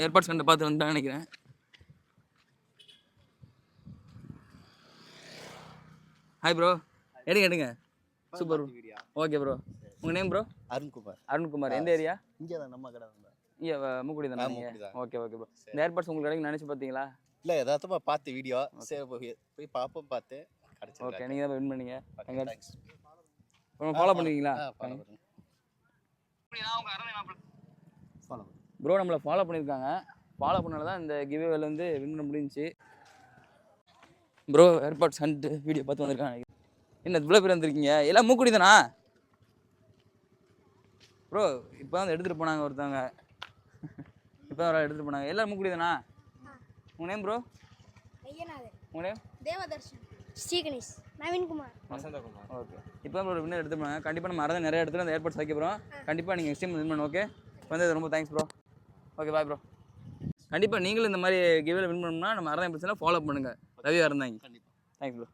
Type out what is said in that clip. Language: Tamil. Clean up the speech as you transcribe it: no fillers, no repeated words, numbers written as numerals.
ஏர்பாட்ஸ் கண்டு பார்த்து வந்துட்டான்னு நினைக்கிறேன். ஹாய் ப்ரோ, எடுங்க சூப்பர். ஓகே ப்ரோ, உங்கள் நேம் ப்ரோ? அருண்குமார். எந்த ஏரியா? இங்கே தான் நம்ம கடை தான். இங்கே மூக்குடி தானே நீங்கள்? Okay bro. இந்த ஏர்பாட்ஸ் உங்களுக்கு கிடைக்கும் நினச்சி பார்த்தீங்களா? இல்லை, எதார்த்தமாக பார்த்து வீடியோ சரி போய் பார்ப்போம், பார்த்து கிடச்சி. ஓகே, நீங்கள் தான் வின் பண்ணீங்க. ஃபாலோ பண்ணுவீங்களா ப்ரோ? நம்மளை ஃபாலோ பண்ணியிருக்காங்க. ஃபாலோ பண்ணால தான் இந்த கிவ்அவேல வந்து வின் பண்ண முடிஞ்சிச்சு. ப்ரோ ஏர்பாட்ஸ் ஹண்ட் வீடியோ பார்த்து வந்திருக்காங்க. என்ன இவ்வளோ பேர் வந்திருக்கீங்க? எல்லாம் மூக்குடி தானா ப்ரோ? இப்போ தான் எடுத்துகிட்டு போனாங்க ஒருத்தவங்க, இப்போ தான் எடுத்துகிட்டு போனாங்க. எல்லாம் மூக்குடி தானா? உங்கள் நேம் ப்ரோ? உங்கள் நேம்? தேவதர்ஷன், ஸ்ரீகணேஷ், நவீன்குமார், வசந்தகுமார். ஓகே, இப்போ தான் ஒரு வின்னர் எடுத்து போனாங்க. கண்டிப்பாக நம்ம மறந்து நிறைய இடத்துல அந்த ஏர்பாட்ஸ் வைக்க போகிறோம். கண்டிப்பாக நீங்கள் நெக்ஸ்ட் டைம் வின் பண்ணணும். ஓகே, வந்து ரொம்ப thanks bro. Okay, bye bro. கண்டிப்பாக நீங்களும் இந்த மாதிரி கிவ்அவேல வின் பண்ணணும்னா நம்ம மறந்து பிரச்சனை ஃபாலோ பண்ணுங்கள். ரவியாக இருந்தாங்க. Thanks bro.